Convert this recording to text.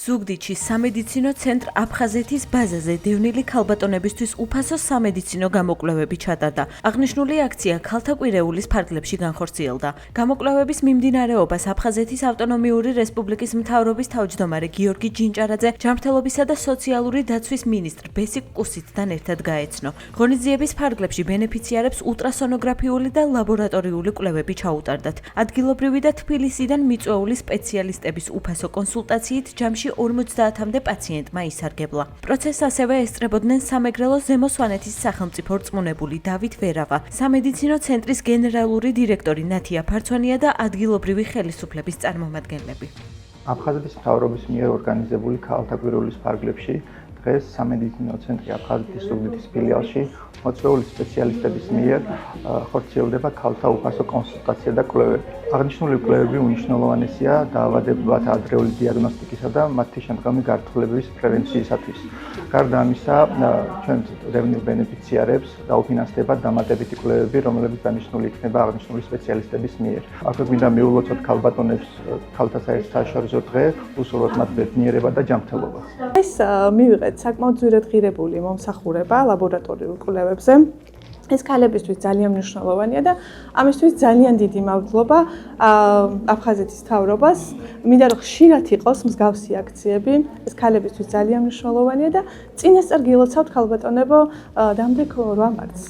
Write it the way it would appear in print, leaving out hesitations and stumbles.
ზუგდიდში სამედიცინო ცენტრ აფხაზეთის ბაზაზე დევნილი ქალბატონებისთვის უფასო სამედიცინო გამოკვლევები ჩატარდა. აღნიშნული აქცია ქალთა კვირეულის ფარგლებში განხორციელდა. გამოკვლევების მიმდინარეობას აფხაზეთის ავტონომიური რესპუბლიკის მთავრობის თავმჯდომარე გიორგი ჯინჭარაძე, ჯანმრთელობისა და სოციალური დაცვის მინისტრ ბესიკ კუსიცთან ერთად გაეცნო. ღონისძიების ფარგლებში ბენეფიციარებს ულტრასონოგრაფიული და ლაბორატორიული კვლევები ჩაუტარდათ. ადგილობრივი და თბილისიდან მიწვეული სპეციალისტების უფასო კონსულტაციით ჯამში 50-მდე პაციენტმა ისარგებლა. პროცესს ასევე ესწრებოდნენ სამეგრელო ზემო სვანეთის სახელმწიფო რწმუნებული დავით ვერავა, სამედიცინო ცენტრის გენერალური დირექტორი ნათია ფარცვანია და ადგილობრივი ხელისუფლების წარმომადგენლები. აფხაზეთის მთავრობის მიერ ორგანიზებული ქალთა კვირეულის ფარგლებში დღეს სამედიცინო ცენტრი აფხაზეთის ზუგდიდის ფილიალში მოწვეული სპეციალისტების მიერ ხორციელდება ქალთა უფასო კონსულტაცია და კვლევები. აღნიშნული კვლევები უმნიშვნელოვანესია დაავადებათა ადრეული დიაგნოსტიკისა და მათი შემდგომი გართულების პრევენციისათვის. გარდა ამისა, ჩვენ დევნილ ბენეფიციარებს დაუფინანსდება დამატებითი კვლევები, რომლებიც დანიშნული იქნება აღნიშნული სპეციალისტების მიერ. აქვე გვინდა მიულოცოთ ქალბატონებს ქალთა საერთაშორისო დღე, უსურვოთ მათ ბედნიერება და ჯანმრთელობა. ეს მივიღეთ საკმაოდ ძვირად ღირებული მომსახურება ლაბორატორიულ კვლევებზე. ეს ქალებისთვის ძალიან მნიშვნელოვანია და ამისთვის ძალიან დიდი მადლობა აფხაზეთის მთავრობას. მინდა რომ ხშირად იყოს მსგავსი აქციები. ეს ქალებისთვის ძალიან მნიშვნელოვანია და წინასწარ გილოცავთ ქალბატონებო დამრიგ 8 მარტს.